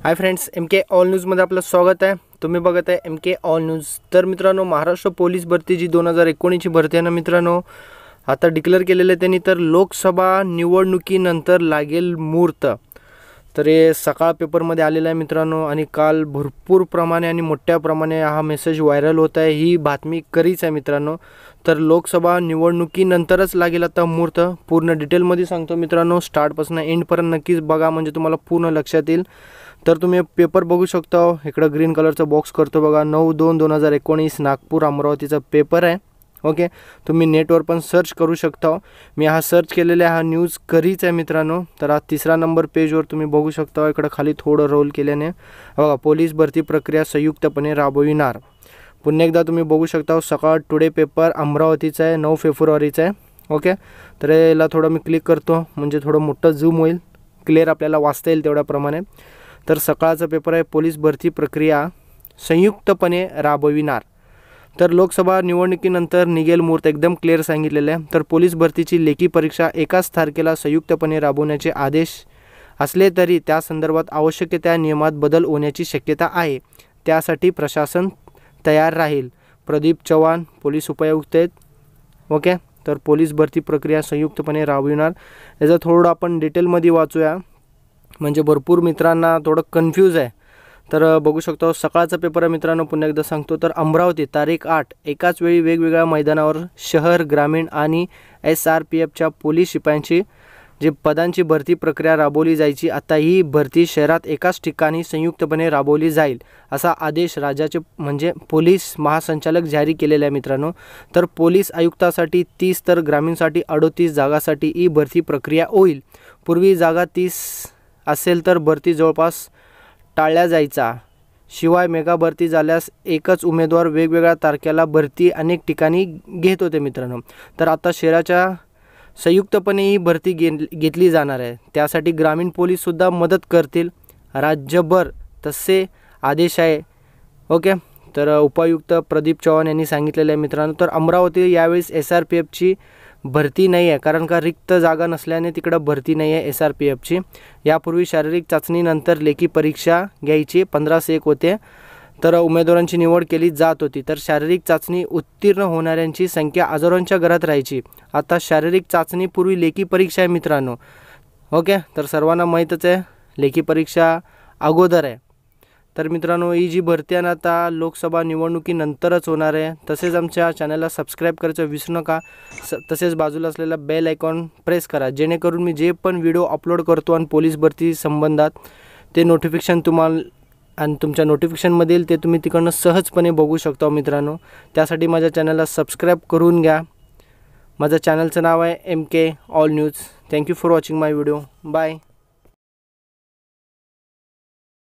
Hi friends, MK all न्यूजमध्ये आपलं स्वागत आहे। तुम्ही बघत आहे MK ऑल न्यूज। तर मित्रांनो, महाराष्ट्र पोलीस भरती जी 2019ची भरती आहे ना मित्रांनो, आता डिक्लेअर केलेलं आहे त्यांनी। तर लोकसभा निवडणुकीनंतर लागेल मुहूर्त। तर हे सकाळ पेपरमध्ये आलेलं आहे मित्रांनो, आणि काल भरपूर प्रमाणे आणि मोठ्या प्रमाणे हा मेसेज व्हायरल होत आहे। ही बातमी खरीच आहे मित्रांनो। तर लोकसभा निवडणुकीनंतरच लागेल आता मुहूर्त। पूर्ण डिटेलमध्ये सांगतो मित्रांनो, स्टार्टपासून एंडपर्यंत नक्कीच बघा, म्हणजे तुम्हाला पूर्ण लक्षात येईल। तर तुम्ही पेपर बघू शकता, इकडं ग्रीन कलरचा बॉक्स करतो बघा, 9/2/2019 नागपूर अमरावतीचा पेपर आहे। ओके, तुम्ही नेटवर पण सर्च करू शकता। मी हा सर्च केलेला हा न्यूज खरीच आहे मित्रांनो। तर हा तिसरा नंबर पेजवर तुम्ही बघू शकता, इकडं खाली थोडं रोल केल्याने बघा, पोलीस भरती प्रक्रिया संयुक्तपणे राबविणार। पुन्हा एकदा तुम्ही बघू शकता, सकाळ टुडे पेपर अमरावतीचा आहे, 9 फेब्रुवारीचा आहे। ओके, तर याला थोडं मी क्लिक करतो, म्हणजे थोडं मोठं झूम होईल, क्लिअर आपल्याला वाचता येईल तेवढ्याप्रमाणे। तर सकाळचा पेपर आहे, पोलीस भरती प्रक्रिया संयुक्तपणे राबविणार। तर लोकसभा निवडणुकीनंतर निघेल मुहूर्त, एकदम क्लिअर सांगितलेलं आहे। तर पोलीस भरतीची लेखी परीक्षा एकाच तारखेला संयुक्तपणे राबवण्याचे आदेश असले तरी त्या संदर्भात आवश्यक त्या नियमात बदल होण्याची शक्यता आहे। त्यासाठी प्रशासन तयार राहील। प्रदीप चव्हाण पोलीस उपायुक्त आहेत। ओके, तर पोलीस भरती प्रक्रिया संयुक्तपणे राबविणार, याचं थोडं आपण डिटेलमध्ये वाचूया, म्हणजे भरपूर मित्रांना थोडं कन्फ्यूज आहे। तर बघू शकतो, सकाळचा पेपर आहे मित्रांनो, पुन्हा एकदा सांगतो। तर अमरावती तारीख 8, एकाच वेळी वेगवेगळ्या मैदानावर शहर, ग्रामीण आणि SRPFच्या पोलीस शिपायांची जे पदांची भरती प्रक्रिया राबवली जायची, आता ही भरती शहरात एकाच ठिकाणी संयुक्तपणे राबवली जाईल, असा आदेश राज्याचे म्हणजे पोलीस महासंचालक जारी केलेला आहे मित्रांनो। तर पोलीस आयुक्तासाठी 30 तर ग्रामीणसाठी 38 जागासाठी ही भरती प्रक्रिया होईल। पूर्वी जागा 30 असेल तर भरती जवळपास टाळल्या जायचा। शिवाय मेगा भरती झाल्यास एकच उमेदवार वेगवेगळ्या तारखेला भरती अनेक ठिकाणी घेत होते मित्रांनो। तर आता शहराच्या संयुक्तपणे ही भरती घेतली जाणार आहे। त्यासाठी ग्रामीण पोलीस सुद्धा मदत करतील राज्यभर, तसे आदेश आहे। ओके, तर उपायुक्त प्रदीप चव्हाण यांनी सांगितलेलं आहे मित्रांनो। तर अमरावती यावेळेस SRPFची भरती नाही आहे, कारण का रिक्त जागा नसल्याने तिकडं भरती नाही आहे SRPFची। यापूर्वी शारीरिक चाचणीनंतर लेखी परीक्षा घ्यायची, 15 होते, तर उमेदवारांची निवड केली जात होती। तर शारीरिक चाचणी उत्तीर्ण होणाऱ्यांची संख्या हजारोंच्या घरात राहायची। आता शारीरिक चाचणी पूर्वी लेखी परीक्षा आहे मित्रांनो। ओके, तर सर्वांना माहीतच आहे, लेखी परीक्षा अगोदर आहे। तर मित्रांनो, ही जी भरती आहे ना, आता लोकसभा निवडणुकीनंतरच होणार आहे। तसेच आमच्या चॅनलला सबस्क्राईब करायचं विसरू नका। तसेच बाजूला असलेला बेल आयकॉन प्रेस करा, जेणेकरून मी जे पण व्हिडिओ अपलोड करतो आणि पोलीस भरती संबंधात ते नोटिफिकेशन तुम्हाला आणि तुमच्या नोटिफिकेशनमध्ये येईल, ते तुम्ही तिकडनं सहजपणे बघू शकता मित्रांनो। त्यासाठी माझ्या चॅनलला सबस्क्राईब करून घ्या। माझ्या चॅनलचं नाव आहे MK all news. Thank you for watching my video. Bye.